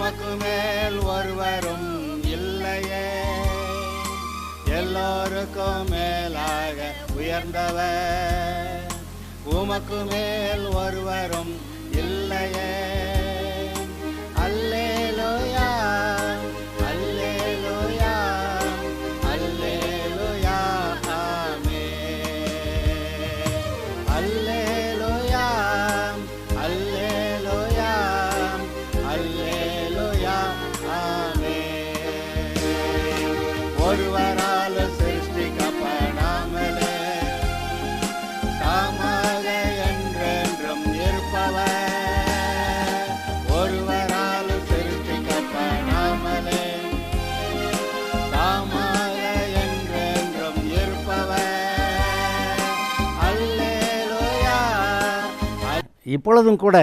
உமக்கு மேல் ஒருவரும் இல்லையே, எல்லோருக்கும் மேலாக உயர்ந்தவர். உமக்கு மேல் ஒருவரும் இல்லையே. அல்லேலூயா, அல்லேலூயா, அல்லேலூயா, ஆமென். அல்லேலூயா, அல்லேலூயா, அல்லேலூயா, ஆமென். ஒருவரால் சிருஷ்டிக்கப்படாமலே தாமாக என்றென்றும் இருப்பவர். ஒருவரால் சிருஷ்டிக்கப்படாமலே தாமாக என்றென்றும் இருப்பவர். அல்லேலூயா. இப்பொழுதும் கூட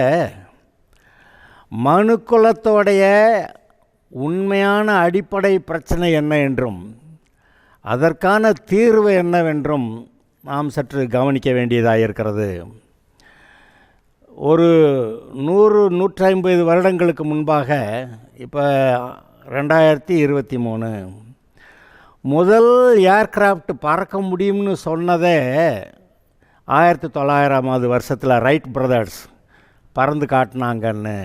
மனுக்குலத்தோடைய உண்மையான அடிப்படை பிரச்சனை என்ன என்றும் அதற்கான தீர்வு என்னவென்றும் நாம் சற்று கவனிக்க வேண்டியதாக இருக்கிறது. ஒரு 100-150 வருடங்களுக்கு முன்பாக, இப்போ 2023, முதல் ஏர்கிராஃப்ட் பறக்க முடியும்னு சொன்னதே 1900ஆவது வருஷத்தில் ரைட் பிரதர்ஸ் பறந்து காட்டினாங்கன்னு.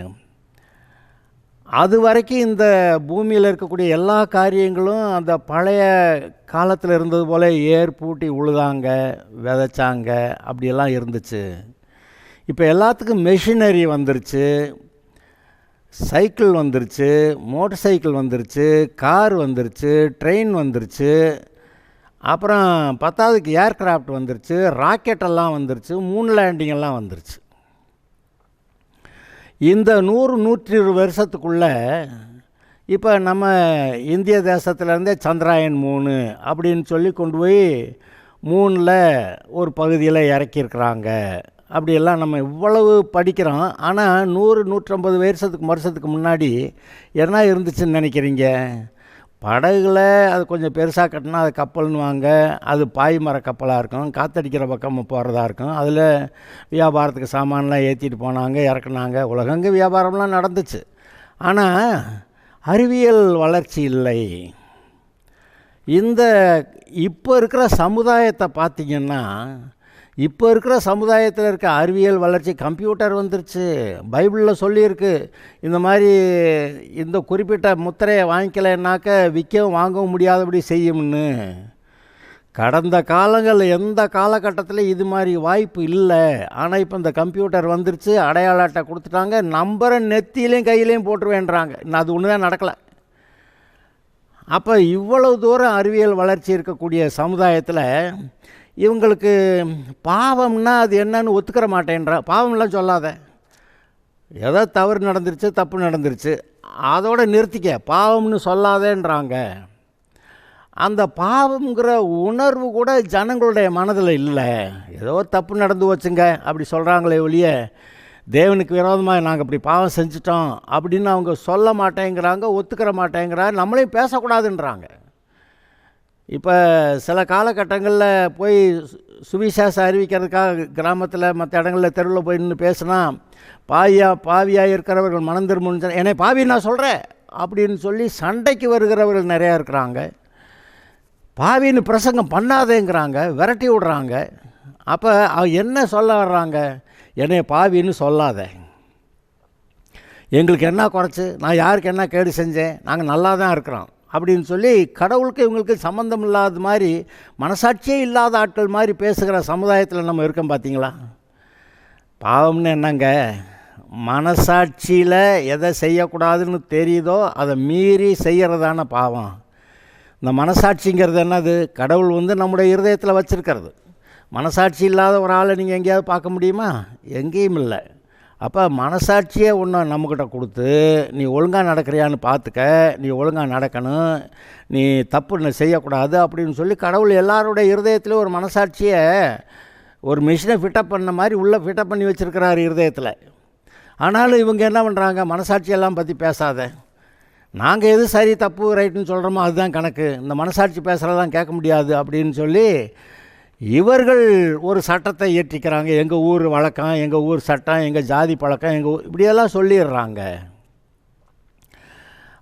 அது வரைக்கும் இந்த பூமியில் இருக்கக்கூடிய எல்லா காரியங்களும் அந்த பழைய காலத்தில் இருந்தது போல் ஏர் பூட்டி உழுதாங்க, விதைச்சாங்க, அப்படியெல்லாம் இருந்துச்சு. இப்போ எல்லாத்துக்கும் மெஷினரி வந்துருச்சு, சைக்கிள் வந்துருச்சு, மோட்டர் சைக்கிள் வந்துருச்சு, கார் வந்துருச்சு, ட்ரெயின் வந்துருச்சு, அப்புறம் 10ஆவதுக்கு ஏர்கிராஃப்ட் வந்துருச்சு, ராக்கெட்டெல்லாம் வந்துருச்சு, மூன் லேண்டிங் எல்லாம் வந்துருச்சு. இந்த 100-120 வருஷத்துக்குள்ளே இப்போ நம்ம இந்திய தேசத்துலேருந்தே சந்திராயன் 3 அப்படின்னு சொல்லி கொண்டு போய் மூணில் ஒரு பகுதியில் இறக்கியிருக்கிறாங்க. அப்படியெல்லாம் நம்ம இவ்வளவு படிக்கிறோம். ஆனால் 100-150 வருஷத்துக்கு முன்னாடி என்ன இருந்துச்சுன்னு நினைக்கிறீங்க? படகுல அது கொஞ்சம் பெருசாக கட்டினா அது கப்பல்னுவாங்க. அது பாய்மர கப்பலாக இருக்கும், காற்றடிக்கிற பக்கம் போகிறதா இருக்கும். அதில் வியாபாரத்துக்கு சாமான்லாம் ஏற்றிட்டு போனாங்க, இறக்குனாங்க. உலகங்க வியாபாரம்லாம் நடந்துச்சு. ஆனால் அறிவியல் வளர்ச்சி இல்லை. இந்த இப்போ இருக்கிற சமுதாயத்தை பார்த்திங்கன்னா, இப்போ இருக்கிற சமுதாயத்தில் இருக்க அறிவியல் வளர்ச்சி, கம்ப்யூட்டர் வந்துருச்சு. பைபிளில் சொல்லியிருக்கு, இந்த மாதிரி இந்த குறிப்பிட்ட முத்திரையை வாங்கிக்கலைன்னாக்க விற்கவும் வாங்கவும் முடியாதபடி செய்யும்னு. கடந்த காலங்கள் எந்த காலகட்டத்தில் இது மாதிரி வாய்ப்பு இல்லை. ஆனால் இப்போ இந்த கம்ப்யூட்டர் வந்துருச்சு, அடையாள அட்டை கொடுத்துட்டாங்க, நம்பரை நெத்தியிலையும் கையிலையும் போட்டுருவேன்றாங்க. இன்னும் அது ஒன்று தான் நடக்கலை. அப்போ இவ்வளவு தூரம் அறிவியல் வளர்ச்சி இருக்கக்கூடிய சமுதாயத்தில் இவங்களுக்கு பாவம்னா அது என்னன்னு ஒத்துக்கிற மாட்டேன்றா. பாவம்லாம் சொல்லாத, ஏதோ தவறு நடந்துருச்சு, தப்பு நடந்துருச்சு, அதோடு நிறுத்திக்க, பாவம்னு சொல்லாதேன்றாங்க. அந்த பாவங்கிற உணர்வு கூட ஜனங்களுடைய மனதில் இல்லை. ஏதோ தப்பு நடந்து வச்சுங்க அப்படி சொல்கிறாங்களே ஒழிய, தேவனுக்கு விரோதமாக நாங்கள் இப்படி பாவம் செஞ்சிட்டோம் அப்படின்னு அவங்க சொல்ல மாட்டேங்கிறாங்க, ஒத்துக்கிற மாட்டேங்கிறாங்க, நம்மளையும் பேசக்கூடாதுன்றாங்க. இப்போ சில காலகட்டங்களில் போய் சுவிசேஷம் அறிவிக்கிறதுக்காக கிராமத்தில் மற்ற இடங்களில் தெருவில் போய் நின்று பேசினா, பாவியாக இருக்கிறவர்கள் மனம் திரும்புன்னு என்னை பாவி நான் சொல்கிறேன் அப்படின்னு சொல்லி சண்டைக்கு வருகிறவர்கள் நிறையா இருக்கிறாங்க. பாவின்னு பிரசங்கம் பண்ணாதேங்கிறாங்க, விரட்டி விடுறாங்க. அப்போ என்ன சொல்ல வர்றாங்க? என்னை பாவின்னு சொல்லாத, எங்களுக்கு என்ன குறைச்சி, நான் யாருக்கு என்ன கேடு செஞ்சேன், நாங்கள் நல்லா தான் இருக்கிறோம் அப்படின்னு சொல்லி கடவுளுக்கு இவங்களுக்கு சம்மந்தம் இல்லாத மாதிரி, மனசாட்சியே இல்லாத ஆட்கள் மாதிரி பேசுகிற சமுதாயத்தில் நம்ம இருக்கோம். பார்த்தீங்களா? பாவம்னு என்னங்க? மனசாட்சியில் எதை செய்யக்கூடாதுன்னு தெரியுதோ அதை மீறி செய்கிறதான பாவம். இந்த மனசாட்சிங்கிறது என்னது? கடவுள் நம்முடைய இருதயத்தில் வச்சுருக்கிறது. மனசாட்சி இல்லாத ஒரு ஆளை நீங்கள் எங்கேயாவது பார்க்க முடியுமா? எங்கேயும் இல்லை. அப்போ மனசாட்சியே ஒன்று நம்மக்கிட்ட கொடுத்து, நீ ஒழுங்காக நடக்கிறியான்னு பார்த்துக்க, நீ ஒழுங்காக நடக்கணும், நீ தப்பு செய்யக்கூடாது அப்படின்னு சொல்லி கடவுள் எல்லாருடைய இருதயத்துலேயும் ஒரு மனசாட்சியை ஒரு மிஷினை ஃபிட்டப் பண்ண மாதிரி உள்ளே ஃபிட்டப் பண்ணி வச்சுருக்கிறாரு இருதயத்தில். ஆனாலும் இவங்க என்ன பண்ணுறாங்க? மனசாட்சியெல்லாம் பற்றி பேசாத, நாங்கள் எது சரி தப்பு ரைட்டுன்னு சொல்கிறோமோ அதுதான் கணக்கு, இந்த மனசாட்சி பேசுகிறதெல்லாம் கேட்க முடியாது அப்படின்னு சொல்லி இவர்கள் ஒரு சட்டத்தை இயற்றிக்கிறாங்க. எங்கள் ஊர் வழக்கம், எங்கள் ஊர் சட்டம், எங்கள் ஜாதி பழக்கம், எங்கள் இப்படியெல்லாம் சொல்லிடுறாங்க.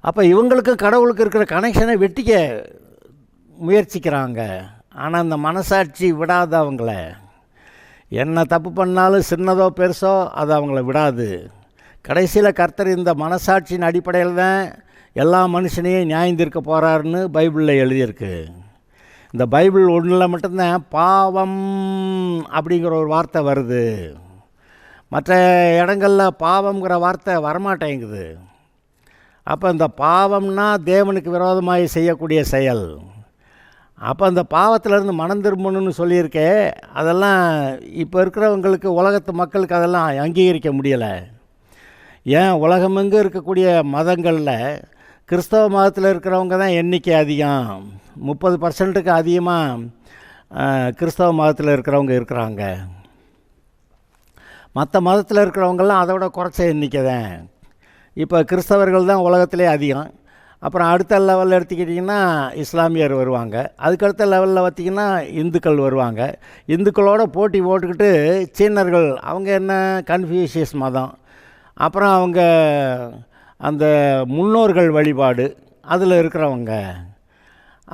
அப்போ இவங்களுக்கும் கடவுளுக்கு இருக்கிற கனெக்ஷனை வெட்டிக்க முயற்சிக்கிறாங்க. ஆனால் அந்த மனசாட்சி விடாது அவங்கள. என்ன தப்பு பண்ணாலும் சின்னதோ பெருசோ அது அவங்கள விடாது. கடைசியில் கர்த்தர் இந்த மனசாட்சியின் அடிப்படையில் தான் எல்லா மனுஷனையும் நியாயந்திருக்க போகிறாருன்னு பைபிளில் எழுதியிருக்கு. இந்த பைபிள் ஒன்றில் மட்டும்தான் பாவம் அப்படிங்கிற ஒரு வார்த்தை வருது. மற்ற இடங்களில் பாவங்கிற வார்த்தை வரமாட்டேங்குது. அப்போ இந்த பாவம்னா தேவனுக்கு விரோதமாக செய்யக்கூடிய செயல். அப்போ அந்த பாவத்திலேருந்து மனம் திரும்பணும்னு சொல்லியிருக்கே, அதெல்லாம் இப்போ இருக்கிறவங்களுக்கு, உலகத்து மக்களுக்கு அதெல்லாம் அங்கீகரிக்க முடியலை. ஏன் உலகமெங்கு இருக்கக்கூடிய மதங்களில் கிறிஸ்தவ மதத்தில் இருக்கிறவங்க தான் எண்ணிக்கை அதிகம். 30% அதிகமாக கிறிஸ்தவ மதத்தில் இருக்கிறவங்க இருக்கிறாங்க. மற்ற மதத்தில் இருக்கிறவங்கெல்லாம் அதை விட குறைச்ச எண்ணிக்கை தான். இப்போ கிறிஸ்தவர்கள் தான் உலகத்திலே அதிகம். அப்புறம் அடுத்த லெவலில் எடுத்துக்கிட்டிங்கன்னா இஸ்லாமியர் வருவாங்க. அதுக்கடுத்த லெவலில் பார்த்திங்கன்னா இந்துக்கள் வருவாங்க. இந்துக்களோட போட்டி போட்டுக்கிட்டு சீனர்கள், அவங்க என்ன கன்ஃபியூஷியஸ் மதம், அப்புறம் அவங்க அந்த முன்னோர்கள் வழிபாடு அதில் இருக்கிறவங்க.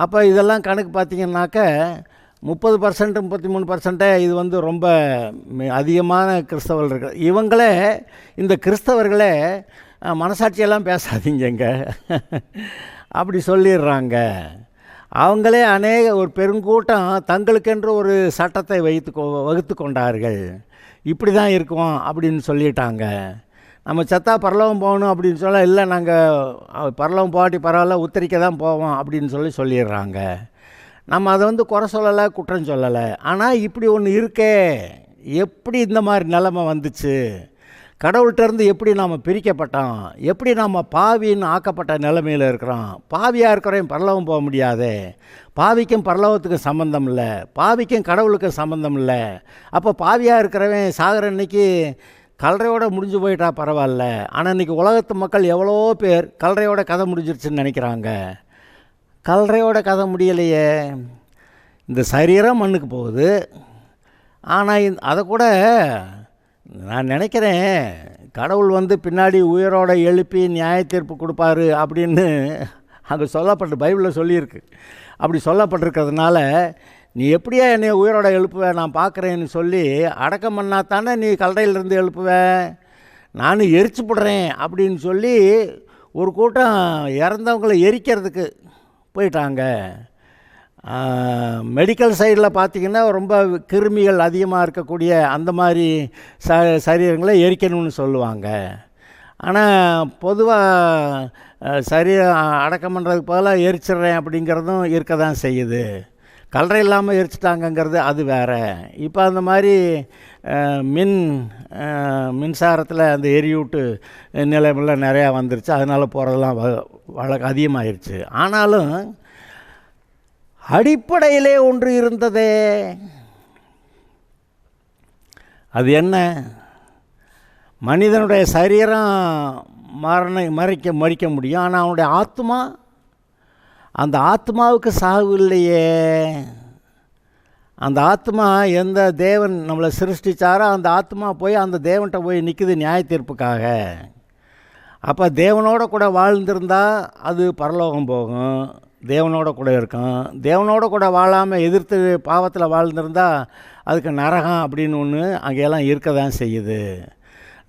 அப்போ இதெல்லாம் கணக்கு பார்த்திங்கன்னாக்க 30% 33% இது வந்து ரொம்ப அதிகமான கிறிஸ்தவர்கள் இருக்கு. இவங்களே, இந்த கிறிஸ்தவர்களே மனசாட்சியெல்லாம் பேசாதீங்க அப்படி சொல்லிடுறாங்க. அவங்களே ஒரு பெருங்கூட்டம் தங்களுக்கென்று ஒரு சட்டத்தை வகுத்து கொண்டார்கள். இப்படி தான் இருக்கும் அப்படின்னு சொல்லிட்டாங்க. நம்ம செத்தா பரலோகம் போகணும் அப்படின்னு சொல்ல, இல்லை நாங்கள் பரலோகம் போகாட்டி பரவாயில்ல, உத்தரிக்க தான் போவோம் அப்படின்னு சொல்லிடுறாங்க. நம்ம அதை வந்து குறை சொல்லலை, குற்றம் சொல்லலை. ஆனால் இப்படி ஒன்று இருக்கே, எப்படி இந்த மாதிரி நிலைமை வந்துச்சு, கடவுள்கிட்டருந்து எப்படி நாம் பிரிக்கப்பட்டோம், எப்படி நாம் பாவின்னு ஆக்கப்பட்ட நிலைமையில் இருக்கிறோம். பாவியாக இருக்கிறவன் பரலோகம் போக முடியாது. பாவிக்கும் பரலோகத்துக்கும் சம்மந்தம் இல்லை, பாவிக்கும் கடவுளுக்கும் சம்மந்தம் இல்லை. அப்போ பாவியாக இருக்கிறவன் சாகிற அன்னைக்கு கல்லறையோடு முடிஞ்சு போயிட்டா பரவாயில்ல. ஆனால் இன்றைக்கி உலகத்து மக்கள் எவ்வளோ பேர் கல்லறையோட கதை முடிஞ்சிருச்சுன்னு நினைக்கிறாங்க. கல்லறையோட கதை முடியலையே. இந்த சரீரம் மண்ணுக்கு போகுது. ஆனால் அதை கூட நான் நினைக்கிறேன், கடவுள் வந்து பின்னாடி உயிரோட எழுப்பி நியாய தீர்ப்பு கொடுப்பாரு அப்படின்னு அங்கே பைபிளில் சொல்லியிருக்கு. அப்படி சொல்லப்பட்டிருக்கிறதுனால நீ எப்படியா என்னை உயிரோட எழுப்புவ, நான் பார்க்குறேன்னு சொல்லி அடக்கம் பண்ணால் தானே நீ கல்லறையிலிருந்து எழுப்புவ, நான் எரிச்சு போடுறேன் அப்படின்னு சொல்லி ஒரு கூட்டம் இறந்தவங்களை எரிக்கிறதுக்கு போயிட்டாங்க. மெடிக்கல் சைடில் பார்த்திங்கன்னா ரொம்ப கிருமிகள் அதிகமாக இருக்கக்கூடிய அந்த மாதிரி சரீரங்களை எரிக்கணும்னு சொல்லுவாங்க. ஆனால் பொதுவாக சரீரம் அடக்கம் பண்ணுறதுக்கு பதிலாக எரிச்சிட்றேன் அப்படிங்கிறதும் இருக்க தான் செய்யுது. கல்லறை இல்லாமல் எரிச்சிட்டாங்கங்கிறது அது வேறு. இப்போ அந்த மாதிரி மின்சாரத்தில் அந்த எரியூட்டு நிலையமெல்லாம் நிறையா வந்துருச்சு. அதனால் போகிறதெல்லாம் வழக்கு அதிகமாகிருச்சு. ஆனாலும் அடிப்படையிலே ஒன்று இருந்ததே, அது என்ன? மனிதனுடைய சரீரம் மறிக்க முடியும், ஆனால் அவனுடைய ஆத்மா, அந்த ஆத்மாவுக்கு சாவு இல்லையே. அந்த ஆத்மா எந்த தேவன் நம்மளை சிருஷ்டிச்சாரோ அந்த ஆத்மா போய் அந்த தேவன்கிட்ட போய் நிற்குது நியாய தீர்ப்புக்காக. அப்போ தேவனோட கூட வாழ்ந்திருந்தால் அது பரலோகம் போகும், தேவனோட கூட இருக்கும். தேவனோட கூட வாழாமல் எதிர்த்து பாவத்தில் வாழ்ந்திருந்தால் அதுக்கு நரகம் அப்படின்னு ஒன்று அங்கெல்லாம் இருக்க தான் செய்யுது.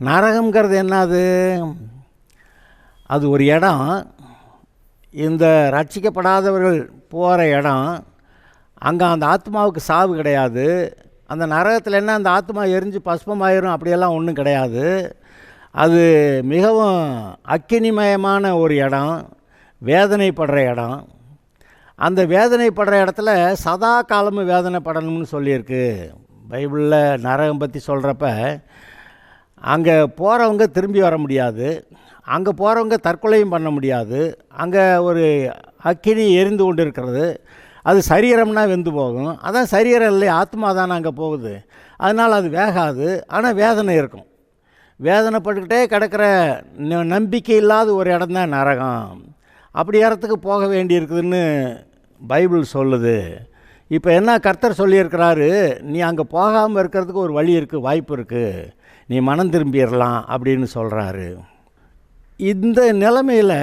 நரகம்ங்கிறது என்னது? அது ஒரு இடம், இந்த ரட்சிக்கப்படாதவர்கள் போகிற இடம். அங்கே அந்த ஆத்மாவுக்கு சாவு கிடையாது. அந்த நரகத்தில் என்ன அந்த ஆத்மா எரிஞ்சு பஸ்பமாயிரும் அப்படியெல்லாம் ஒன்றும் கிடையாது. அது மிகவும் அக்கினிமயமான ஒரு இடம், வேதனைப்படுற இடம். அந்த வேதனைப்படுற இடத்துல சதா காலமும் வேதனைப்படணும்னு சொல்லியிருக்கு பைபிளில். நரகம் பற்றி சொல்கிறப்ப அங்கே போகிறவங்க திரும்பி வர முடியாது, அங்கே போகிறவங்க தற்கொலையும் பண்ண முடியாது. அங்கே ஒரு அக்கினி எரிந்து கொண்டு இருக்கிறது. அது சரீரம்னா வெந்து போகும். அதான் சரீரம் இல்லை, ஆத்மா தானே அங்கே போகுது. அதனால் அது வேகாது, ஆனால் வேதனை இருக்கும். வேதனைப்பட்டுக்கிட்டே கிடக்கிற நம்பிக்கை இல்லாத ஒரு இடம் தான் நரகம். அப்படி இடத்துக்கு போக வேண்டியிருக்குதுன்னு பைபிள் சொல்லுது. இப்போ என்ன கர்த்தர் சொல்லியிருக்கிறாரு, நீ அங்கே போகாமல் இருக்கிறதுக்கு ஒரு வழி இருக்குது, வாய்ப்பு இருக்குது, நீ மனம் திரும்பிடலாம் அப்படின்னு சொல்கிறாரு. இந்த நிலைமையில்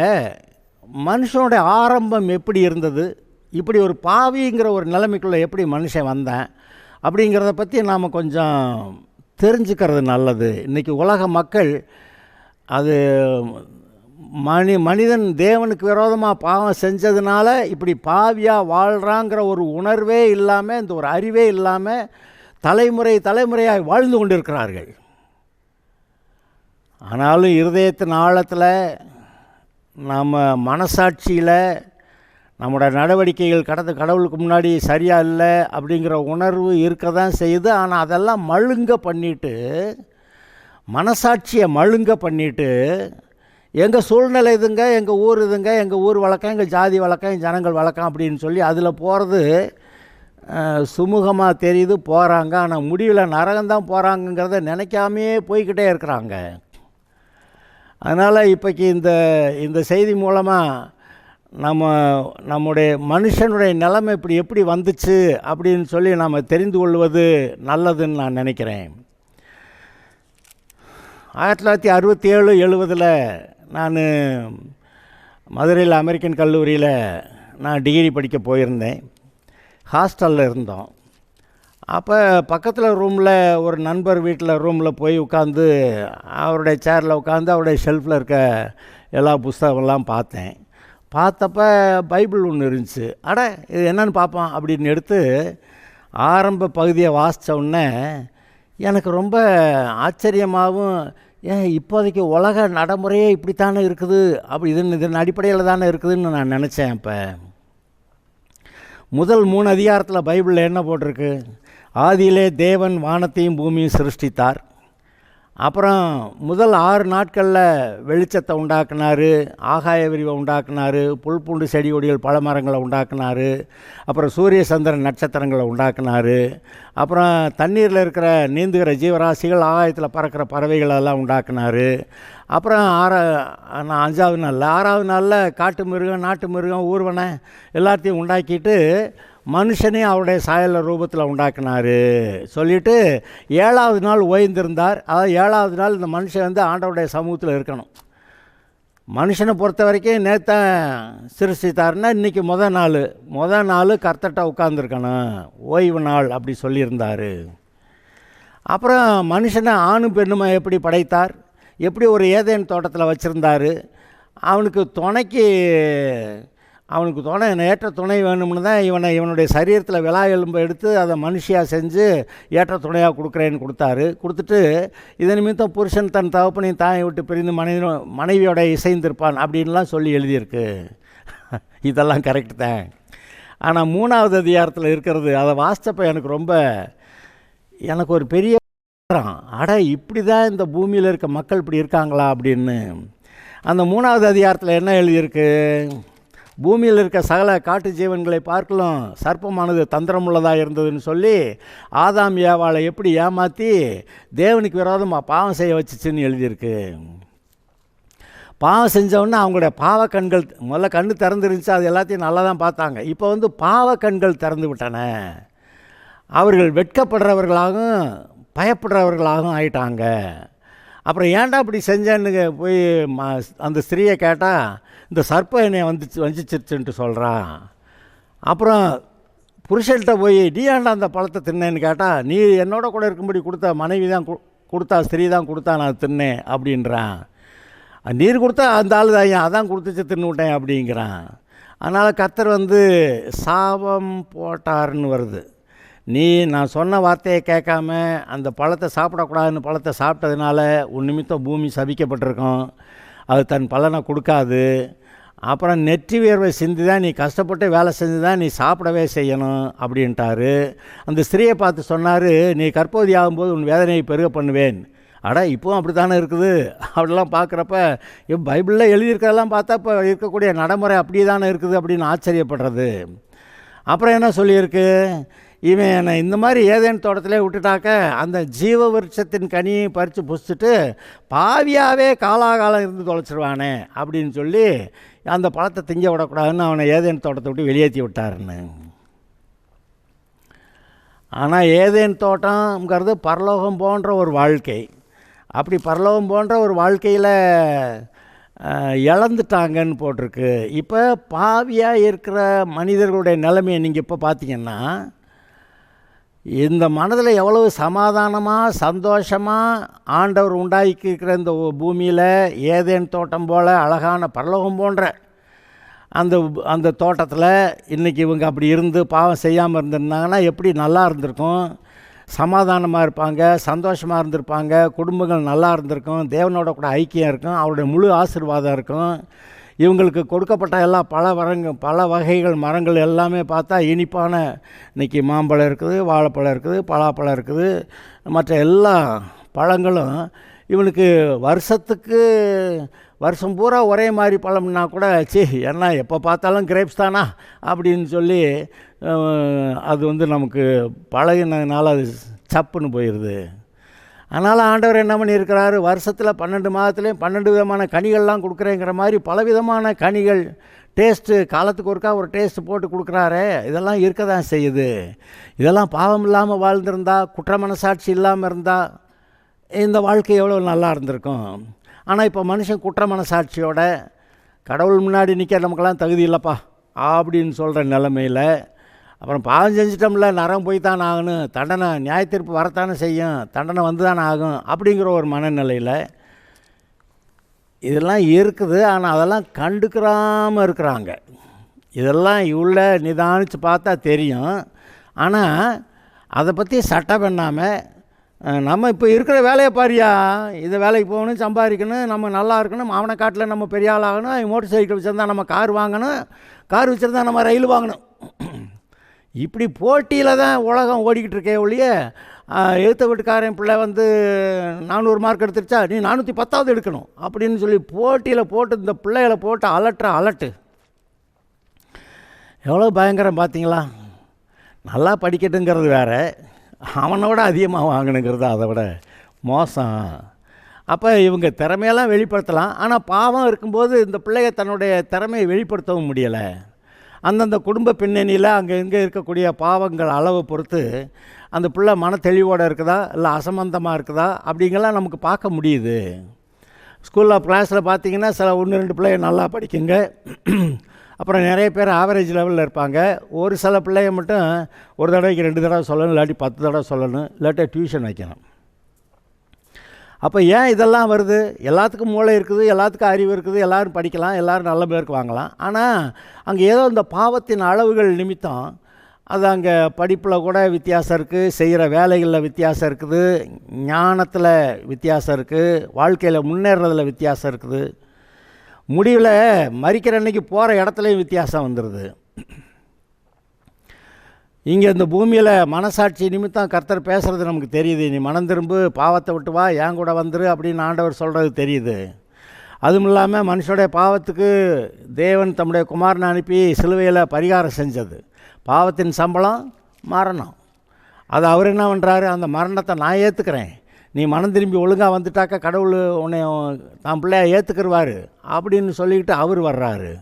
மனுஷனுடைய ஆரம்பம் எப்படி இருந்தது, இப்படி ஒரு பாவிங்கிற ஒரு நிலைமைக்குள்ளே எப்படி மனுஷன் வந்தேன் அப்படிங்கிறத பற்றி நாம் கொஞ்சம் தெரிஞ்சுக்கிறது நல்லது. இன்றைக்கி உலக மக்கள் அது மனிதன் தேவனுக்கு விரோதமாக பாவம் செஞ்சதுனால இப்படி பாவியாக வாழ்கிறாங்கிற ஒரு உணர்வே இல்லாமல், இந்த ஒரு அறிவே இல்லாமல் தலைமுறையாக வாழ்ந்து கொண்டிருக்கிறார்கள். ஆனாலும் இருதயத்தின் ஆழத்தில் நம்ம மனசாட்சியில் நம்மளோட நடவடிக்கைகள் கடவுளுக்கு முன்னாடி சரியாக இல்லை அப்படிங்கிற உணர்வு இருக்க தான் செய்யுது. ஆனால் அதெல்லாம் மழுங்க பண்ணிவிட்டு, மனசாட்சியை மழுங்க பண்ணிவிட்டு, எங்கள் சூழ்நிலை இதுங்க, எங்கள் ஊர் இதுங்க, எங்கள் ஊர் வழக்கம், எங்கள் ஜாதி வழக்கம், எங்கள் ஜனங்கள் வழக்கம் அப்படின்னு சொல்லி அதில் போகிறது சுமூகமாக தெரியுது, போகிறாங்க. ஆனால் முடிவில் நரகம்தான் போகிறாங்கங்கிறத நினைக்காமையே போய்கிட்டே இருக்கிறாங்க. அதனால் இப்போக்கி இந்த செய்தி மூலமாக நம்முடைய மனுஷனுடைய நிலைமை இப்படி எப்படி வந்துச்சு அப்படின்னு சொல்லி நம்ம தெரிந்து கொள்வது நல்லதுன்னு நான் நினைக்கிறேன். 1967-70 நான் மதுரையில் அமெரிக்கன் கல்லூரியில் நான் டிகிரி படிக்க போயிருந்தேன். ஹாஸ்டலில் இருந்தோம். அப்போ பக்கத்தில் ரூமில் ஒரு நண்பர் வீட்டில் ரூமில் போய் உட்காந்து அவருடைய சேரில் உட்காந்து அவருடைய ஷெல்ஃபில் இருக்க எல்லா புஸ்தகம்லாம் பார்த்தப்ப பைபிள் ஒன்று இருந்துச்சு. அட இது என்னன்னு பார்ப்போம் அப்படின்னு எடுத்து ஆரம்ப பகுதியை வாசித்த உடனே எனக்கு ரொம்ப ஆச்சரியமாகவும், ஏன் இப்போதைக்கு உலக நடைமுறையே இப்படித்தானே இருக்குது, அப்படி இதன் அடிப்படையில் தானே இருக்குதுன்னு நான் நினச்சேன். இப்போ முதல் 3 அதிகாரத்தில் பைபிளில் என்ன போட்டிருக்கு? ஆதியிலே தேவன் வானத்தையும் பூமியும் சிருஷ்டித்தார். அப்புறம் முதல் 6 நாட்களில் வெளிச்சத்தை உண்டாக்குனார், ஆகாய விரிவை உண்டாக்குனார், புல் பூண்டு செடி கொடிகள் பழமரங்களை உண்டாக்குனார், அப்புறம் சூரிய சந்திரன் நட்சத்திரங்களை உண்டாக்குனார், அப்புறம் தண்ணீரில் இருக்கிற நீந்துகிற ஜீவராசிகள், ஆகாயத்தில் பறக்கிற பறவைகளெல்லாம் உண்டாக்குனார். அப்புறம் 5ஆவது நாளில் 6ஆவது நாளில் காட்டு மிருகம், நாட்டு மிருகம், ஊர்வனை எல்லாத்தையும் உண்டாக்கிட்டு மனுஷனையும் அவருடைய சாயல ரூபத்தில் உண்டாக்குனார் சொல்லிவிட்டு 7ஆவது நாள் ஓய்ந்திருந்தார். அதாவது 7ஆவது நாள் இந்த மனுஷன் ஆண்டவருடைய சமூகத்தில் இருக்கணும். மனுஷனை பொறுத்த வரைக்கும் நேற்று சிருஷ்டித்தாருன்னா இன்றைக்கி முதல் நாள் கர்த்தர்ட்ட உட்காந்துருக்கணும், ஓய்வு நாள் அப்படி சொல்லியிருந்தார். அப்புறம் மனுஷனை ஆணும் பெண்ணுமா எப்படி படைத்தார், எப்படி ஒரு ஏதேன் தோட்டத்தில் வச்சுருந்தார், அவனுக்கு துணை ஏற்ற துணை வேணும்னு தான் இவனுடைய சரீரத்தில் விலா எலும்பை எடுத்து அதை மனுஷியாக செஞ்சு ஏற்ற துணையாக கொடுக்குறேன்னு கொடுத்துட்டு இதன் நிமித்தம் புருஷன் தன் தகப்பனையும் தாயை விட்டு பிரிந்து மனைவியோட இசைந்திருப்பான் அப்படின்லாம் சொல்லி எழுதியிருக்கு. இதெல்லாம் கரெக்டு தான். ஆனால் 3ஆவது அதிகாரத்தில் இருக்கிறது அதை வாசித்தப்போ எனக்கு ஒரு பெரிய அட இப்படி தான் இந்த பூமியில் இருக்க மக்கள் இப்படி இருக்காங்களா அப்படின்னு. அந்த 3ஆவது அதிகாரத்தில் என்ன எழுதியிருக்கு? பூமியில் இருக்க சகல காட்டு ஜீவன்களை பார்க்கலாம் சர்ப்பமானது தந்திரமுள்ளதாக இருந்ததுன்னு சொல்லி ஆதாம் ஏவாளை எப்படி ஏமாற்றி தேவனுக்கு விரோதமாக பாவம் செய்ய வச்சுச்சுன்னு எழுதியிருக்கு. பாவம் செஞ்சவொன்னே அவங்களுடைய பாவ கண்கள் முதல்ல கண்ணு திறந்துருந்துச்சு, அது எல்லாத்தையும் நல்லா தான் பார்த்தாங்க. இப்போ பாவ கண்கள் திறந்து விட்டன. அவர்கள் வெட்கப்படுறவர்களாகவும் பயப்படுறவர்களாகவும் ஆயிட்டாங்க. அப்புறம் ஏன்டா இப்படி செஞ்சேன்னு போய் அந்த ஸ்திரீயை கேட்டால் இந்த சர்ப்பம் என்னை வஞ்சிச்சிருச்சுன்ட்டு சொல்கிறான். அப்புறம் புருஷன்கிட்ட போய் நீ ஏன்டா அந்த பழத்தை தின்னேன்னு கேட்டால், நீ என்னோட கூட இருக்கும்படி கொடுத்த மனைவி தான் கொடுத்தா, ஸ்திரீ தான் கொடுத்தா, நான் தின்னேன் அப்படின்றான். நீர் கொடுத்தா அந்த ஆள் தான் அதான் கொடுத்துச்சு தின்னு விட்டேன் அப்படிங்கிறான். அதனால் கர்த்தர் சாபம் போட்டார்னு வருது. நீ நான் சொன்ன வார்த்தையை கேட்காம அந்த பழத்தை சாப்பிடக்கூடாதுன்னு பழத்தை சாப்பிட்டதுனால உன் நிமித்தம் பூமி சபிக்கப்பட்டிருக்கும், அது தன் பலனை கொடுக்காது. அப்புறம் நெற்றி வியர்வை சிந்தி தான் நீ கஷ்டப்பட்டு வேலை செஞ்சு தான் நீ சாப்பிடவே செய்யணும் அப்படின்ட்டாரு. அந்த ஸ்திரீயை பார்த்து சொன்னார், நீ கர்ப்பவதி ஆகும்போது உன் வேதனையை பெருக பண்ணுவேன். அட இப்போவும் அப்படி தானே இருக்குது அப்படிலாம் பார்க்குறப்ப பைபிளில் எழுதியிருக்கிறதெல்லாம் பார்த்தா இப்போ இருக்கக்கூடிய நடைமுறை அப்படி தானே இருக்குது அப்படின்னு ஆச்சரியப்படுறது. அப்புறம் என்ன சொல்லியிருக்கு? இவன் என்னை இந்த மாதிரி ஏதேன் தோட்டத்திலே விட்டுட்டாக்க அந்த ஜீவ விருட்சத்தின் கனியை பறித்து புசிச்சுட்டு பாவியாகவே காலாகாலம் இருந்து தொலைச்சிருவானே அப்படின்னு சொல்லி அந்த பழத்தை திங்க விடக்கூடாதுன்னு அவனை ஏதேன் தோட்டத்தை விட்டு வெளியேற்றி விட்டாருன்னு. ஆனால் ஏதேன் தோட்டங்கிறது பரலோகம் போன்ற ஒரு வாழ்க்கை. அப்படி பரலோகம் போன்ற ஒரு வாழ்க்கையில் இழந்துட்டாங்கன்னு போட்டிருக்கு. இப்போ பாவியாக இருக்கிற மனிதர்களுடைய நிலைமையை நீங்கள் இப்போ பார்த்தீங்கன்னா, இந்த மனதில் எவ்வளவு சமாதானமாக சந்தோஷமாக ஆண்டவர் உண்டாக்கியிருக்கிற இந்த பூமியில் ஏதேன் தோட்டம் போல் அழகான பரலோகம் போன்ற அந்த அந்த தோட்டத்தில் இன்றைக்கி இவங்க அப்படி இருந்து பாவம் செய்யாமல் இருந்திருந்தாங்கன்னா எப்படி நல்லா இருந்திருக்கும், சமாதானமாக இருப்பாங்க, சந்தோஷமாக இருந்திருப்பாங்க, குடும்பங்கள் நல்லா இருந்திருக்கும், தேவனோட கூட ஐக்கியம் இருக்கும், அவருடைய முழு ஆசீர்வாதம் இருக்கும். இவங்களுக்கு கொடுக்கப்பட்ட எல்லா பல வகைகள் மரங்கள் எல்லாமே பார்த்தா இனிப்பான, இன்றைக்கி மாம்பழம் இருக்குது, வாழைப்பழம் இருக்குது, பலாப்பழம் இருக்குது, மற்ற எல்லா பழங்களும் இவனுக்கு வருஷம் பூரா ஒரே மாதிரி பழம்னா கூட என்ன எப்போ பார்த்தாலும் கிரேப்ஸ் தானா அப்படின்னு சொல்லி அது நமக்கு பழகினதுனால அது சப்புன்னு போயிடுது. அதனால் ஆண்டவர் என்ன பண்ணியிருக்கிறாரு, வருஷத்தில் 12 மாதத்துலேயும் 12 விதமான கனிகள்லாம் கொடுக்குறேங்கிற மாதிரி பலவிதமான கனிகள் டேஸ்ட்டு காலத்துக்கு ஒருக்கா ஒரு டேஸ்ட்டு போட்டு கொடுக்குறாரே, இதெல்லாம் இருக்க தான் செய்யுது. இதெல்லாம் பாவம் இல்லாமல் வாழ்ந்திருந்தா, குற்ற மனசாட்சி இல்லாமல் இருந்தால் இந்த வாழ்க்கை எவ்வளோ நல்லா இருந்திருக்கும். ஆனால் இப்போ மனுஷன் குற்ற மனசாட்சியோட கடவுள் முன்னாடி நிற்க நமக்கெல்லாம் தகுதி இல்லைப்பா அப்படின்னு சொல்கிற நிலைமையில், அப்புறம் பாவம் செஞ்சிட்டோம்ல நரம் போய் தானே ஆகணும், தண்டனை நியாய தீர்ப்பு வரத்தானே செய்யும், தண்டனை வந்து தானே ஆகும் அப்படிங்கிற ஒரு மனநிலையில் இதெல்லாம் இருக்குது. ஆனால் அதெல்லாம் கண்டுக்கிறாமல் இருக்கிறாங்க. இதெல்லாம் உள்ள நிதானித்து பார்த்தா தெரியும். ஆனால் அதை பற்றி சட்டம் பண்ணாமல் நம்ம இப்போ இருக்கிற வேலையை பாரியா, இந்த வேலைக்கு போகணும், சம்பாதிக்கணும், நம்ம நல்லா இருக்கணும், அவனை காட்டில் நம்ம பெரிய ஆள் ஆகணும், மோட்டர் சைக்கிள் வச்சுருந்தா நம்ம கார் வாங்கணும், கார் வச்சுருந்தா நம்ம ரயில் வாங்கணும். இப்படி போட்டியில் தான் உலகம் ஓடிக்கிட்டு இருக்கே ஒழிய, எழுத்த வீட்டுக்காரன் பிள்ளை 400 மார்க் எடுத்துருச்சா, நீ 410வது எடுக்கணும் அப்படின்னு சொல்லி போட்டியில் போட்டு இந்த பிள்ளைகளை போட்டு அலட்டு எவ்வளோ பயங்கரம் பார்த்தீங்களா. நல்லா படிக்கட்டுங்கிறது வேறு, அவனோட அதிகமாக வாங்கணுங்கிறது அதை விட மோசம். அப்போ இவங்க திறமையெல்லாம் வெளிப்படுத்தலாம், ஆனால் பாவம் இருக்கும்போது இந்த பிள்ளைய தன்னுடைய திறமையை வெளிப்படுத்தவும் முடியலை. அந்தந்த குடும்ப பின்னணியில் அங்கே இங்கே இருக்கக்கூடிய பாவங்கள் அளவை பொறுத்து அந்த பிள்ளை மன தெளிவோடு இருக்குதா இல்லை அசம்பந்தமாக இருக்குதா அப்படிங்கெல்லாம் நமக்கு பார்க்க முடியுது. ஸ்கூலில் கிளாஸில் பார்த்திங்கன்னா சில 1-2 பிள்ளைங்க நல்லா படிக்குங்க, அப்புறம் நிறைய பேர் ஆவரேஜ் லெவலில் இருப்பாங்க. ஒரு சில பிள்ளைய மட்டும் ஒரு தடவைக்கு 2 தடவை சொல்லணும், இல்லாட்டி 10 தடவை சொல்லணும், இல்லாட்டி டியூஷன் வைக்கணும். அப்போ ஏன் இதெல்லாம் வருது? எல்லாத்துக்கும் மூளை இருக்குது, எல்லாத்துக்கும் அறிவு இருக்குது, எல்லோரும் படிக்கலாம், எல்லோரும் நல்ல பேருக்கு வாங்கலாம். ஆனால் அங்கே ஏதோ இந்த பாவத்தின் அளவுகள் நிமித்தம் அது அங்கே படிப்பில் கூட வித்தியாசம் இருக்குது, செய்கிற வேலைகளில் வித்தியாசம் இருக்குது, ஞானத்தில் வித்தியாசம் இருக்குது, வாழ்க்கையில் முன்னேறதில் வித்தியாசம் இருக்குது, முடிவில் மறிக்கிற அன்னைக்கு போகிற இடத்துலையும் வித்தியாசம் வந்துடுது. இங்கே இந்த பூமியில் மனசாட்சி நிமித்தம் கர்த்தர் பேசுகிறது நமக்கு தெரியுது. நீ மனம் திரும்பு, பாவத்தை விட்டு வா, என் கூட வந்துரு அப்படின்னு ஆண்டவர் சொல்கிறது தெரியுது. அதுவும் இல்லாமல் மனுஷனுடைய பாவத்துக்கு தேவன் தம்முடைய குமாரனை அனுப்பி சிலுவையில் பரிகாரம் செஞ்சது. பாவத்தின் சம்பளம் மரணம். அது அவர் என்ன பண்ணுறாரு, அந்த மரணத்தை நான் ஏற்றுக்கிறேன், நீ மனம் திரும்பி ஒழுங்காக வந்துட்டாக்கா கடவுள் உன்னை தான் பிள்ளைய ஏற்றுக்கிடுவார் அப்படின்னு சொல்லிக்கிட்டு அவர் வர்றாரு.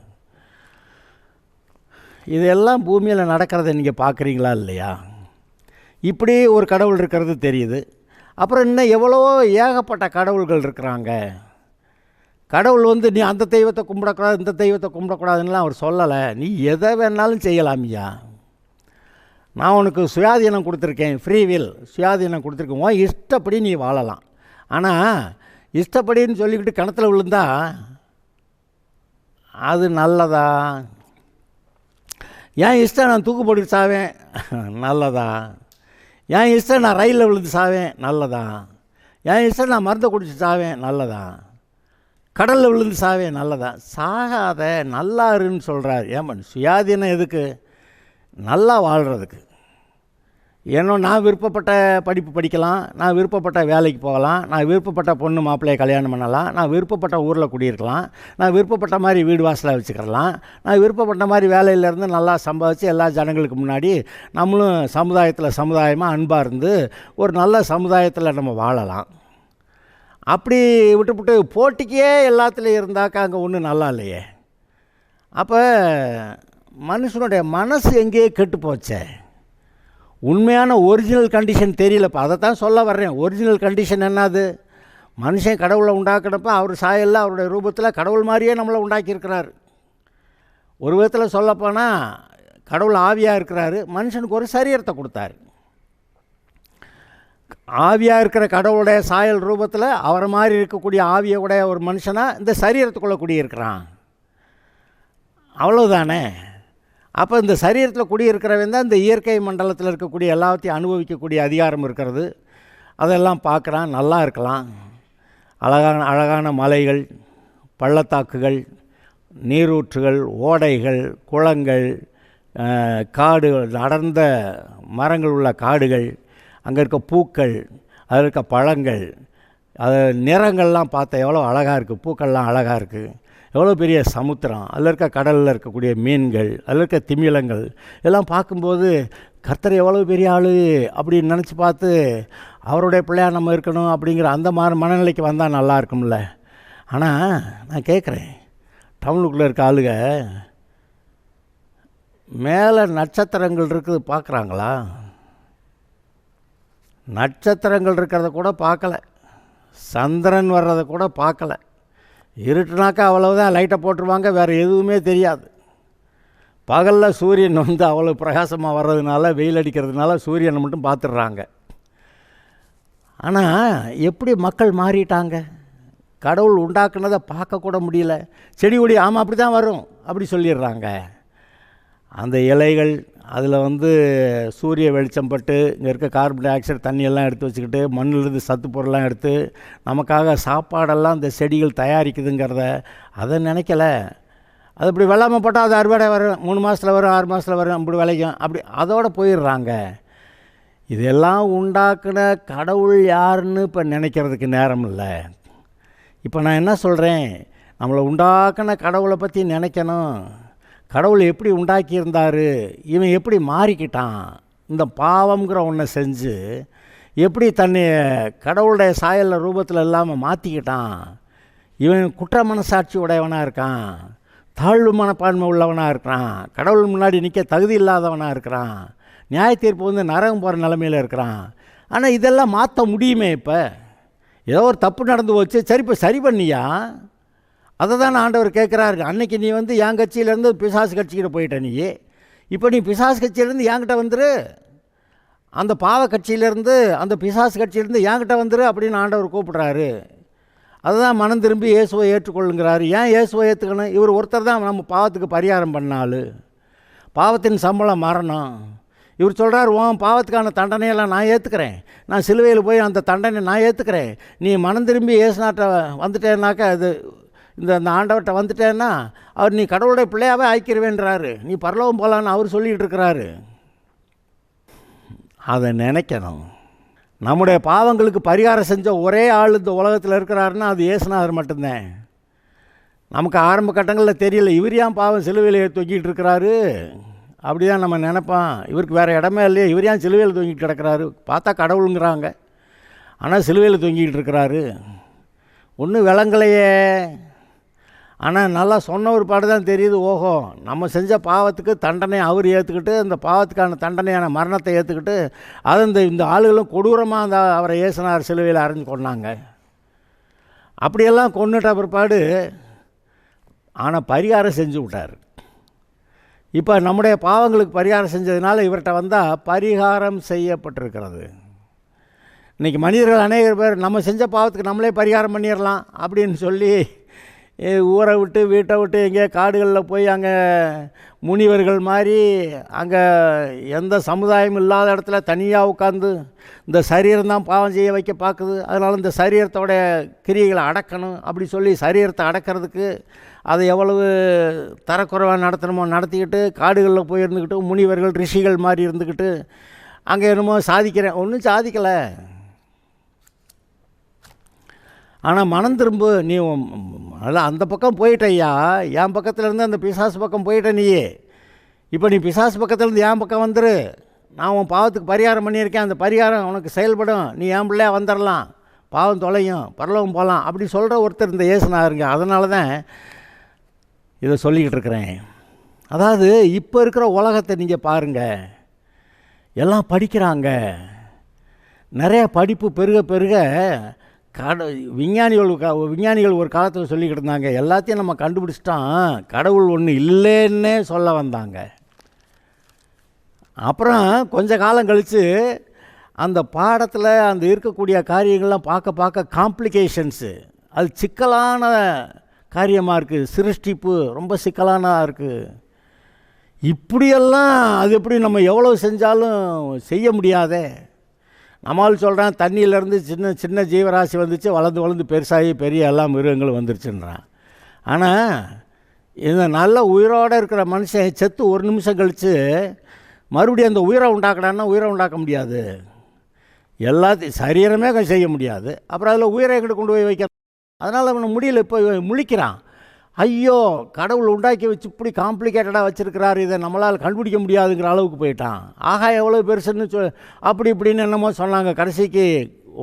இதெல்லாம் பூமியில் நடக்கிறத நீங்கள் பார்க்குறீங்களா இல்லையா? இப்படி ஒரு கடவுள் இருக்கிறது தெரியுது. அப்புறம் இன்னும் எவ்வளவோ ஏகப்பட்ட கடவுள்கள் இருக்கிறாங்க. கடவுள் நீ அந்த தெய்வத்தை கும்பிடக்கூடாது, இந்த தெய்வத்தை கும்பிடக்கூடாதுன்னெலாம் அவர் சொல்லலை. நீ எதை வேணாலும் செய்யலாமியா, நான் உனக்கு சுயாதீனம் கொடுத்துருக்கேன், ஃப்ரீ வில் சுயாதீனம் கொடுத்துருக்கேன், உன் இஷ்டப்படி நீ வாழலாம். ஆனால் இஷ்டப்படின்னு சொல்லிக்கிட்டு கிணத்துல விழுந்தா அது நல்லதா? என் இஷ்டம் நான் தூக்கு போட்டு சாவேன் நல்லதா? என் இஷ்டம் நான் ரயிலில் விழுந்து சாவேன் நல்லதா? என் இஷ்டம் நான் மருந்தை குடிச்சு சாவேன் நல்லதா? கடலில் விழுந்து சாவேன் நல்லதா? சாகாத நல்லாருன்னு சொல்கிறார். ஏமா சுயாதீனம் எதுக்கு? நல்லா வாழ்கிறதுக்கு. ஏன்னா நான் விருப்பப்பட்ட படிப்பு படிக்கலாம், நான் விருப்பப்பட்ட வேலைக்கு போகலாம், நான் விருப்பப்பட்ட பொண்ணு மாப்பிள்ளையை கல்யாணம் பண்ணலாம், நான் விருப்பப்பட்ட ஊரில் குடியிருக்கலாம், நான் விருப்பப்பட்ட மாதிரி வீடு வாசலை வச்சுக்கிறலாம், நான் விருப்பப்பட்ட மாதிரி வேலையிலேருந்து நல்லா சம்பாதிச்சு எல்லா ஜனங்களுக்கு முன்னாடி நம்மளும் சமுதாயமாக அன்பாக இருந்து ஒரு நல்ல சமுதாயத்தில் நம்ம வாழலாம். அப்படி விட்டுவிட்டு போட்டிக்கே எல்லாத்துலேயும் இருந்தாக்கா அங்கே ஒன்றும் நல்லா இல்லையே. அப்போ மனுஷனுடைய மனசு எங்கேயே கெட்டு போச்சே. உண்மையான ஒரிஜினல் கண்டிஷன் தெரியலப்பா. அதை தான் சொல்ல வர்றேன். ஒரிஜினல் கண்டிஷன் என்னது? மனுஷன் கடவுளை உண்டாக்கினப்ப அவர் சாயலில் அவருடைய ரூபத்தில் கடவுள் மாதிரியே நம்மளை உண்டாக்கியிருக்கிறார். ஒரு விதத்தில் சொல்லப்போனால் கடவுள் ஆவியாக இருக்கிறாரு, மனுஷனுக்கு ஒரு சரீரத்தை கொடுத்தாரு. ஆவியாக இருக்கிற கடவுளுடைய சாயல் ரூபத்தில் அவரை மாதிரி இருக்கக்கூடிய ஆவியோடைய ஒரு மனுஷனாக இந்த சரீரத்துக்குள்ளே குடியிருக்கிறான். அவ்வளோதானே. அப்போ இந்த சரீரத்தில் குடியிருக்கிறவன் தான் இந்த இயற்கை மண்டலத்தில் இருக்கக்கூடிய எல்லாத்தையும் அனுபவிக்கக்கூடிய அதிகாரம் இருக்கிறது. அதெல்லாம் பார்க்குறான், நல்லா இருக்கலாம். அழகான அழகான மலைகள், பள்ளத்தாக்குகள், நீரூற்றுகள், ஓடைகள், குளங்கள், காடுகள், அடர்ந்த மரங்கள் உள்ள காடுகள், அங்கே இருக்க பூக்கள், அதில் இருக்க பழங்கள், அது நிறங்கள்லாம் பார்த்தா எவ்வளோ அழகாக இருக்குது. பூக்கள்லாம் அழகாக இருக்குது. எவ்வளோ பெரிய சமுத்திரம், அதில் இருக்க கடலில் இருக்கக்கூடிய மீன்கள், அதில் இருக்க திமிலங்கள் எல்லாம் பார்க்கும்போது கர்த்தர் எவ்வளோ பெரிய ஆள் அப்படின்னு நினச்சி பார்த்து அவருடைய பிள்ளையாக நம்ம இருக்கணும் அப்படிங்கிற அந்த மாதிரி மனநிலைக்கு வந்தால் நல்லா இருக்கும்ல. ஆனால் நான் கேட்குறேன், டவுனுக்குள்ளே இருக்க ஆளுங்க மேலே நட்சத்திரங்கள் இருக்குது பார்க்குறாங்களா? நட்சத்திரங்கள் இருக்கிறத கூட பார்க்கல, சந்திரன் வர்றதை கூட பார்க்கல. இருட்டுனாக்கா அவ்வளவுதான், லைட்டை போட்டுருவாங்க, வேறு எதுவுமே தெரியாது. பகலில் சூரியன் அவ்வளோ பிரகாசமாக வர்றதுனால, வெயில் அடிக்கிறதுனால சூரியனை மட்டும் பார்த்துடுறாங்க. ஆனால் எப்படி மக்கள் மாறிட்டாங்க? கடவுள் உண்டாக்குனதை பார்க்கக்கூட முடியல. செடி கொடி ஆமாம் அப்படி தான் வரும் அப்படி சொல்லிடுறாங்க. அந்த இலைகள் அதில் சூரிய வெளிச்சம் பட்டு இங்கே இருக்க கார்பன் டை ஆக்சைடு தண்ணியெல்லாம் எடுத்து வச்சுக்கிட்டு மண்ணிலிருந்து சத்து பொருள்லாம் எடுத்து நமக்காக சாப்பாடெல்லாம் இந்த செடிகள் தயாரிக்குதுங்கிறத அதை நினைக்கல. அது இப்படி வெள்ளாமல் போட்டால் அது அறுவடை வரும், 3 மாதத்தில் வரும், 6 மாதத்தில் வரும், அப்படி விளைக்கும், அப்படி அதோடு போயிடுறாங்க. இதெல்லாம் உண்டாக்குன கடவுள் யாருன்னு இப்போ நினைக்கிறதுக்கு நேரம் இல்லை. இப்போ நான் என்ன சொல்கிறேன், நம்மளை உண்டாக்குன கடவுளை பற்றி நினைக்கணும். கடவுள் எப்படி உண்டாக்கியிருந்தார், இவன் எப்படி மாறிக்கிட்டான், இந்த பாவம்ங்கிற ஒன்றை செஞ்சு எப்படி தன்னை கடவுளுடைய சாயல ரூபத்தில் இல்லாமல் மாற்றிக்கிட்டான். இவன் குற்ற மனசாட்சி உடையவனாக இருக்கான், தாழ்வு மனப்பான்மை உள்ளவனாக இருக்கிறான், கடவுள் முன்னாடி நிற்க தகுதி இல்லாதவனாக இருக்கிறான், நியாய தீர்ப்பு நரகம் போகிற நிலமையில் இருக்கிறான். ஆனால் இதெல்லாம் மாற்ற முடியுமே? இப்போ ஏதோ ஒரு தப்பு நடந்து போச்சு, சரி இப்போ சரி பண்ணியா? அதை தான் ஆண்டவர் கேட்குறாரு. அன்னைக்கு நீ என் கட்சியிலேருந்து பிசாசு கட்சிக்கிட்ட போயிட்ட, நீ இப்போ நீ பிசாசு கட்சியிலேருந்து என்கிட்ட வந்துரு, அந்த பாவ கட்சியிலேருந்து அந்த பிசாசு கட்சியிலேருந்து என்கிட்ட வந்துரு அப்படின்னு ஆண்டவர் கூப்பிட்றாரு. அதுதான் மனம் திரும்பி இயேசுவை ஏற்றுக்கொள்ளுங்கிறாரு. ஏன் இயேசுவை ஏற்றுக்கணும்? இவர் ஒருத்தர் தான் நம்ம பாவத்துக்கு பரிகாரம் பண்ணாலும், பாவத்தின் சம்பளம் மரணம். இவர் சொல்கிறார், உன் பாவத்துக்கான தண்டனையெல்லாம் நான் ஏற்றுக்கிறேன், நான் சிலுவையில் போய் அந்த தண்டனை நான் ஏற்றுக்கிறேன், நீ மனம் திரும்பி இயேசுநாட்டை வந்துட்டேன்னாக்கா அது இந்த ஆண்டவர்கிட்ட வந்துட்டேன்னா அவர் நீ கடவுளுடைய பிள்ளையாவே ஆக்கிடுவேன்றாரு, நீ பரலோகம் போகலான்னு அவர் சொல்லிகிட்டு இருக்கிறாரு. அதை நினைக்கணும். நம்முடைய பாவங்களுக்கு பரிகாரம் செஞ்ச ஒரே ஆள் இந்த உலகத்தில் இருக்கிறாருன்னா அது இயேசுநாதர் மட்டும்தான். நமக்கு ஆரம்ப கட்டங்களில் தெரியல, இவர் ஏன் பாவம் சிலுவையில் தொங்கிட்டு இருக்கிறாரு அப்படி தான் நம்ம நினைப்பான். இவருக்கு வேறு இடமே இல்லையே, இவர் ஏன் சிலுவையில் தொங்கிட்டு கிடக்கிறாரு, பார்த்தா கடவுளுங்கிறாங்க, ஆனால் சிலுவையில் தொங்கிக்கிட்டு இருக்கிறாரு. ஒன்றும் விளங்கலையே. ஆனால் நல்லா சொன்ன ஒரு பாடு தான் தெரியுது, ஓஹோ நம்ம செஞ்ச பாவத்துக்கு தண்டனை அவர் ஏற்றுக்கிட்டு, அந்த பாவத்துக்கான தண்டனையான மரணத்தை ஏற்றுக்கிட்டு, அது இந்த ஆளுகளும் கொடூரமாக அந்த அவரை இயேசுநாதர் சிலுவையில் அரைஞ்சு கொண்டாங்க. அப்படியெல்லாம் கொண்டுட்ட பிற்பாடு ஆனால் பரிகாரம் செஞ்சு விட்டார். இப்போ நம்முடைய பாவங்களுக்கு பரிகாரம் செஞ்சதுனால இவர்கிட்ட வந்தால் பரிகாரம் செய்யப்பட்டிருக்கிறது. இன்றைக்கி மனிதர்கள் அநேகர் பேர் நம்ம செஞ்ச பாவத்துக்கு நம்மளே பரிகாரம் பண்ணிடலாம் அப்படின்னு சொல்லி ஊரை விட்டு வீட்டை விட்டு எங்கேயோ காடுகளில் போய் அங்கே முனிவர்கள் மாதிரி அங்கே எந்த சமுதாயம் இல்லாத இடத்துல தனியாக உட்காந்து இந்த சரீரம் தான் பாவம் செய்ய வைக்க பார்க்குது, அதனால் இந்த சரீரத்தோட கிரியைகளை அடக்கணும் அப்படி சொல்லி சரீரத்தை அடக்கிறதுக்கு அதை எவ்வளவு தரக்குறைவாக நடத்தணுமோ நடத்திக்கிட்டு காடுகளில் போய் இருந்துக்கிட்டு முனிவர்கள் ரிஷிகள் மாதிரி இருந்துக்கிட்டு அங்கே என்னமோ சாதிக்கிறேன், ஒன்றும் சாதிக்கலை. ஆனால் மனம் திரும்ப, நீ அதெல்லாம் அந்த பக்கம் போயிட்டையா, என் பக்கத்துலேருந்து அந்த பிசாசு பக்கம் போயிட்ட நீயே, இப்போ நீ பிசாசு பக்கத்துலேருந்து என் பக்கம் வந்துரு, நான் உன் பாவத்துக்கு பரிகாரம் பண்ணியிருக்கேன், அந்த பரிகாரம் உனக்கு செயல்படும், நீ என் பிள்ளையா வந்துடலாம், பாவம் தொலையும், பரலோகம் போகலாம் அப்படி சொல்கிற ஒருத்தர் இந்த இயேசுநாதருங்க. அதனால தான் இதை சொல்லிக்கிட்டு இருக்கிறேன். அதாவது இப்போ இருக்கிற உலகத்தை நீங்கள் பாருங்கள், எல்லாம் படிக்கிறாங்க, நிறைய படிப்பு பெருக பெருக விஞ்ஞானிகள் ஒரு காலத்தில் சொல்லிக்கிட்டு இருந்தாங்க, எல்லாத்தையும் நம்ம கண்டுபிடிச்சிட்டான், கடவுள் ஒன்று இல்லைன்னே சொல்ல வந்தாங்க. அப்புறம் கொஞ்ச காலம் கழித்து அந்த பாடத்தில் அந்த இருக்கக்கூடிய காரியங்கள்லாம் பார்க்க பார்க்க காம்ப்ளிகேஷன்ஸு, அது சிக்கலான காரியமாக இருக்குது, சிருஷ்டிப்பு ரொம்ப சிக்கலானதாக இருக்குது. இப்படியெல்லாம் அது எப்படி நம்ம எவ்வளோ செஞ்சாலும் செய்ய முடியாதே. நம்மால் சொல்கிறான், தண்ணியிலேருந்து சின்ன சின்ன ஜீவராசி வந்துச்சு, வளர்ந்து வளர்ந்து பெருசாகி பெரிய எல்லா மிருகங்களும் வந்துருச்சுன்றான். ஆனால் இந்த நல்ல உயிரோடு இருக்கிற மனுஷன் செத்து ஒரு நிமிஷம் கழித்து மறுபடியும் அந்த உயிரை உண்டாக்கடான்னா உயிரை உண்டாக்க முடியாது. எல்லாத்தையும் சரீரமே செய்ய முடியாது, அப்புறம் அதில் உயிரை எங்கிட்ட கொண்டு போய் வைக்க. அதனால் அவனை முடியல. இப்போ முழிக்கிறான், ஐயோ கடவுள் உண்டாக்கி வச்சு இப்படி காம்ப்ளிகேட்டடாக வச்சுருக்கிறாரு, இதை நம்மளால் கண்டுபிடிக்க முடியாதுங்கிற அளவுக்கு போயிட்டான். ஆகா எவ்வளோ பெருசுன்னு அப்படி இப்படின்னு என்னமோ சொன்னாங்க. கடைசிக்கு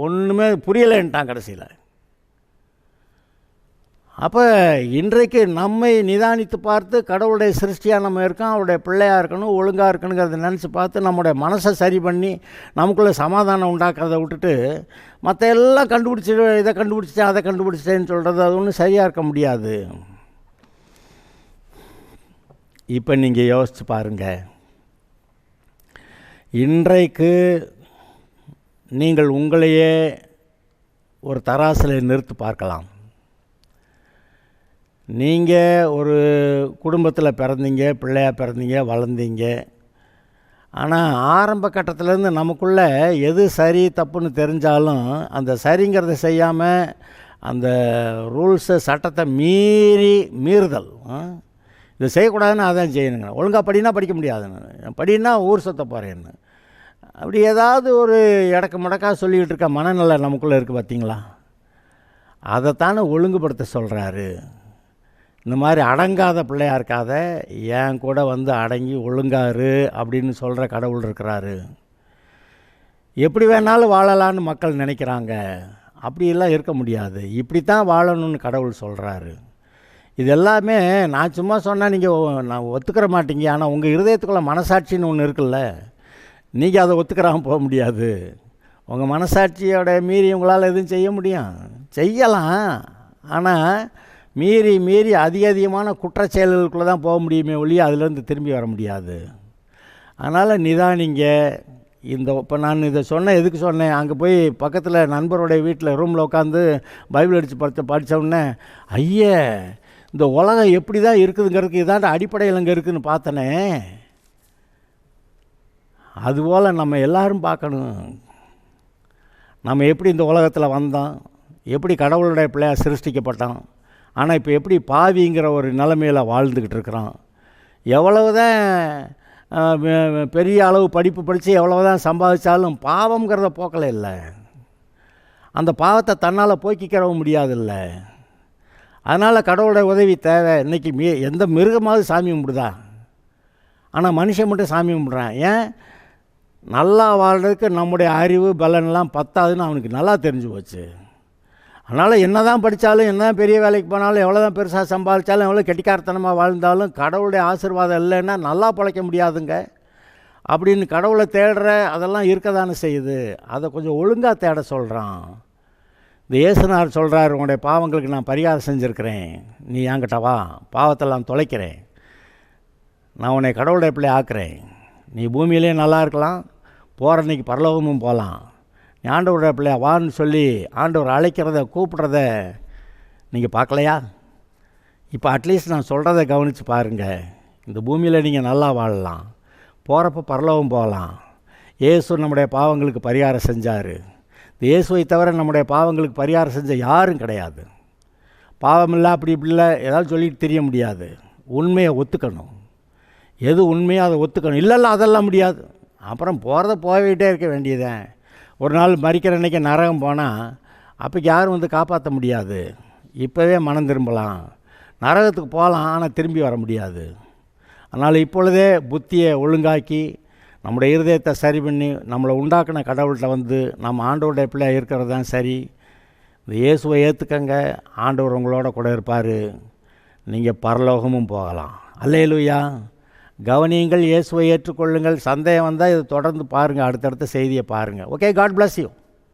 ஒன்றுமே புரியலைன்ட்டான் கடைசியில். அப்போ இன்றைக்கு நம்மை நிதானித்து பார்த்து கடவுளுடைய சிருஷ்டியாக நம்ம இருக்கோம், அவருடைய பிள்ளையாக இருக்கணும், ஒழுங்காக இருக்கணுங்கிறத நினச்சி பார்த்து நம்முடைய மனசை சரி பண்ணி நமக்குள்ளே சமாதானம் உண்டாக்குறத விட்டுட்டு மற்ற எல்லாம் கண்டுபிடிச்சி இதை கண்டுபிடிச்சிட்டேன் அதை கண்டுபிடிச்சிட்டேன்னு சொல்கிறது அது ஒன்றும் சரியாக இருக்க முடியாது. இப்போ நீங்கள் யோசித்து பாருங்கள், இன்றைக்கு நீங்கள் உங்களையே ஒரு தராசில் நிறுத்தி பார்க்கலாம். நீங்கள் ஒரு குடும்பத்தில் பிறந்தீங்க, பிள்ளையாக பிறந்தீங்க, வளர்ந்தீங்க. ஆனால் ஆரம்ப கட்டத்திலேருந்து நமக்குள்ளே எது சரி தப்புன்னு தெரிஞ்சாலும் அந்த சரிங்கிறத செய்யாமல் அந்த ரூல்ஸை சட்டத்தை மீறுதல், இதை செய்யக்கூடாதுன்னு அதான் செய்யணுங்க. ஒழுங்காக படினா படிக்க முடியாதுன்னு, படினா ஊர் சுத்த போகிறேன்னு, அப்படி ஏதாவது ஒரு இடக்கு முடக்காக சொல்லிக்கிட்டு இருக்க மனநிலை நமக்குள்ளே இருக்குது பார்த்தீங்களா? அதைத்தானே ஒழுங்குபடுத்த சொல்கிறாரு. இந்த மாதிரி அடங்காத பிள்ளையாக இருக்காத, என் கூட வந்து அடங்கி ஒழுங்காரு அப்படின்னு சொல்கிற கடவுள் இருக்கிறாரு. எப்படி வேணாலும் வாழலான்னு மக்கள் நினைக்கிறாங்க, அப்படியெல்லாம் இருக்க முடியாது, இப்படி தான் வாழணும்னு கடவுள் சொல்கிறாரு. இது எல்லாமே நான் சும்மா சொன்னால் நான் ஒத்துக்கிற மாட்டீங்க. ஆனால் உங்கள் இருதயத்துக்குள்ள மனசாட்சின்னு ஒன்று இருக்குல்ல, நீங்கள் அதை ஒத்துக்கிறாமல் போக முடியாது. உங்கள் மனசாட்சியோட மீறி உங்களால் எதுவும் செய்ய முடியும்? செய்யலாம், ஆனால் மீறி அதிகமான குற்றச்செயல்களுக்குள்ளே தான் போக முடியுமே ஒழிய அதிலேருந்து திரும்பி வர முடியாது. அதனால் நிதானிங்க. இப்போ நான் இதை எதுக்கு சொன்னேன், அங்கே போய் பக்கத்தில் நண்பருடைய வீட்டில் ரூமில் உட்காந்து பைபிள் அடித்து படித்தோடனே, ஐயே இந்த உலகம் எப்படி தான் இருக்குதுங்கிறதுக்கு இதாண்ட அடிப்படையில் அங்கே இருக்குதுன்னு பார்த்தனே. அதுபோல் நம்ம எல்லோரும் பார்க்கணும், நம்ம எப்படி இந்த உலகத்தில் வந்தோம், எப்படி கடவுளுடைய பிள்ளையாக சிருஷ்டிக்கப்பட்டோம், ஆனால் இப்போ எப்படி பாவிங்கிற ஒரு நிலைமையில் வாழ்ந்துக்கிட்டு இருக்கிறோம். எவ்வளவு தான் பெரிய அளவு படிப்பு படித்து எவ்வளவு தான் சம்பாதிச்சாலும் பாவங்கிறத போக்கலை இல்லை, அந்த பாவத்தை தன்னால் போக்கிக்கிறவும் முடியாதில்ல. அதனால் கடவுளுடைய உதவி தேவை. இன்றைக்கி எந்த மிருகமாவது சாமி கும்பிடுதா? ஆனால் மனுஷன் மட்டும் சாமி கும்பிட்றான். ஏன்? நல்லா வாழ்கிறதுக்கு நம்முடைய அறிவு பலன்லாம் பத்தாதுன்னு அவனுக்கு நல்லா தெரிஞ்சு போச்சு. அதனால் என்ன தான் படித்தாலும், என்ன தான் பெரிய வேலைக்கு போனாலும், எவ்வளோ தான் பெருசாக சம்பாதிச்சாலும், எவ்வளோ கெட்டிக்காரத்தனமாக வாழ்ந்தாலும் கடவுளுடைய ஆசீர்வாதம் இல்லைன்னா நல்லா பிழைக்க முடியாதுங்க அப்படின்னு கடவுளை தேடுற அதெல்லாம் இருக்க தானே செய்யுது. அதை கொஞ்சம் ஒழுங்காக தேட சொல்கிறான். இந்த இயேசுநாதர் சொல்கிறார், உன்னுடைய பாவங்களுக்கு நான் பரிகாரம் செஞ்சுருக்கிறேன், நீ என்கிட்ட வா, பாவத்தெல்லாம் தொலைக்கிறேன், நான் உன்னை கடவுளுடைய பிள்ளை ஆக்குறேன், நீ பூமியிலே நல்லா இருக்கலாம், போகிற அன்றைக்கி பரலோகமும் போகலாம், நீ ஆண்டவருடைய பிள்ளையா வான்னு சொல்லி ஆண்டவர் அழைக்கிறத கூப்பிட்றத நீங்கள் பார்க்கலையா? இப்போ அட்லீஸ்ட் நான் சொல்கிறத கவனித்து பாருங்கள். இந்த பூமியில் நீங்கள் நல்லா வாழலாம், போகிறப்ப பரலோகம் போகலாம். இயேசு நம்முடைய பாவங்களுக்கு பரிகாரம் செஞ்சார். இந்த இயேசுவை தவிர நம்முடைய பாவங்களுக்கு பரிகாரம் செஞ்ச யாரும் கிடையாது. பாவம் இல்லை அப்படி இப்படி இல்லை ஏதாவது சொல்லிட்டு தெரிய முடியாது. உண்மையை ஒத்துக்கணும், எது உண்மையோ அதை ஒத்துக்கணும். இல்லைல்ல அதெல்லாம் முடியாது, அப்புறம் போகிறத போய்கிட்டே இருக்க வேண்டியதேன். ஒரு நாள் மறிக்கிற அன்றைக்கி நரகம் போனால் அப்போக்கு யாரும் வந்து காப்பாற்ற முடியாது. இப்போவே மனம் திரும்பலாம், நரகத்துக்கு போகலாம், ஆனால் திரும்பி வர முடியாது. அதனால் இப்பொழுதே புத்தியை ஒழுங்காக்கி நம்முடைய இருதயத்தை சரி பண்ணி நம்மளை உண்டாக்கின கடவுள்கிட்ட வந்து நம்ம ஆண்டவருடைய பிள்ளையாக இருக்கிறது தான் சரி. இந்த இயேசுவை ஏற்றுக்கங்க, ஆண்டவர் உங்களோட கூட இருப்பார், நீங்கள் பரலோகமும் போகலாம். அல்லேலூயா. கவனியுங்கள், இயேசுவை ஏற்றுக்கொள்ளுங்கள். சந்தேகம் வந்தால் இதை தொடர்ந்து பாருங்கள், அடுத்தடுத்த செய்தியை பாருங்கள். Okay, God bless you.